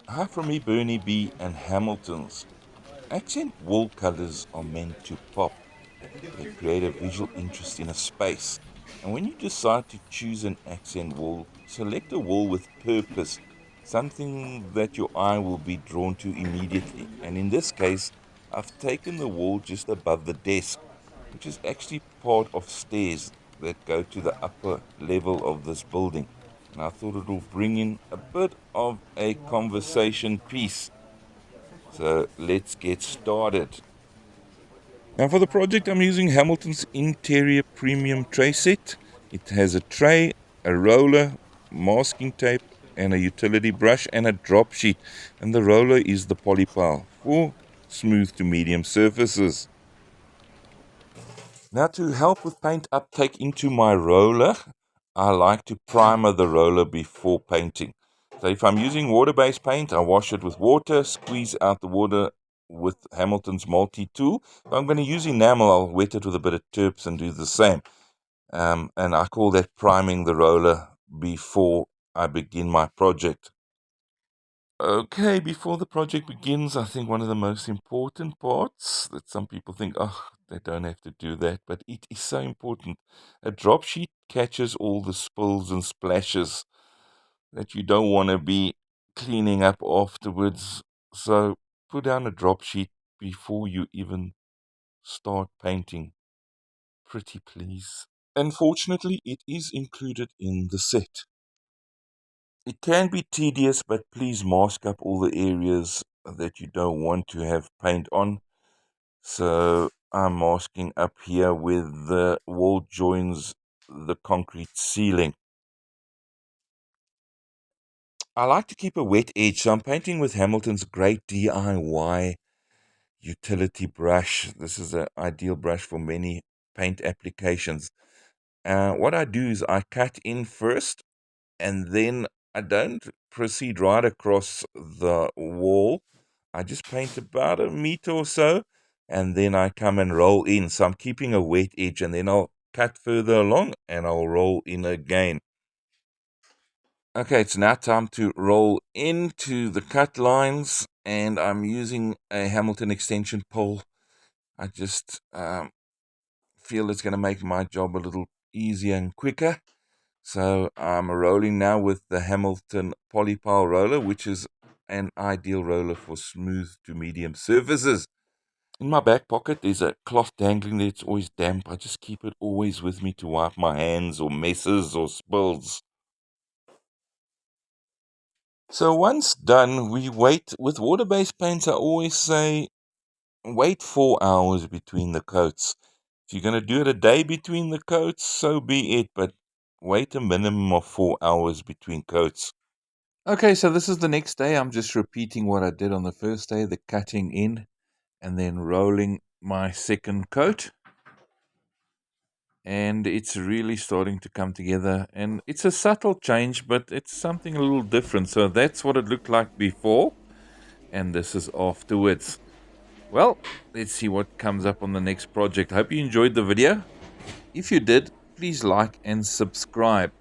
Hi from me, Bernie B and Hamilton's. Accent wall colors are meant to pop. They create a visual interest in a space. And when you decide to choose an accent wall, select a wall with purpose, something that your eye will be drawn to immediately. And in this case, I've taken the wall just above the desk, which is actually part of stairs that go to the upper level of this building. And I thought it will bring in a bit of a conversation piece. So let's get started. Now, for the project, I'm using Hamilton's Interior Premium Tray Set. It has a tray, a roller, masking tape, and a utility brush and a drop sheet. And the roller is the Polypal for smooth to medium surfaces. Now, to help with paint uptake into my roller, I like to primer the roller before painting. So if I'm using water-based paint, I wash it with water, squeeze out the water with Hamilton's multi-tool. If I'm going to use enamel, I'll wet it with a bit of terps and do the same. And I call that priming the roller before I begin my project. Okay, before the project begins, I think one of the most important parts that some people think, oh, they don't have to do that, but it is so important. A drop sheet catches all the spills and splashes that you don't want to be cleaning up afterwards. So put down a drop sheet before you even start painting. Pretty please. Unfortunately, it is included in the set. It can be tedious, but please mask up all the areas that you don't want to have paint on. So I'm masking up here with the wall joins the concrete ceiling. I like to keep a wet edge, so I'm painting with Hamilton's great DIY utility brush. This is an ideal brush for many paint applications. What I do is I cut in first, and then I don't proceed right across the wall. I just paint about a meter or so, and then I come and roll in. So I'm keeping a wet edge, and then I'll cut further along and I'll roll in again. Okay, it's now time to roll into the cut lines, and I'm using a Hamilton extension pole. I just feel it's going to make my job a little easier and quicker. So I'm rolling now with the Hamilton Polypile roller, which is an ideal roller for smooth to medium surfaces. In my back pocket, there's a cloth dangling there. It's always damp. I just keep it always with me to wipe my hands or messes or spills. So once done, we wait. With water-based paints, I always say wait 4 hours between the coats. If you're going to do it a day between the coats, so be it, but wait a minimum of 4 hours between coats. Okay, so this is the next day. I'm just repeating what I did on the first day, the cutting in and then rolling my second coat. And it's really starting to come together. And it's a subtle change, but it's something a little different. So that's what it looked like before. And this is afterwards. Well, let's see what comes up on the next project. I hope you enjoyed the video. If you did, please like and subscribe.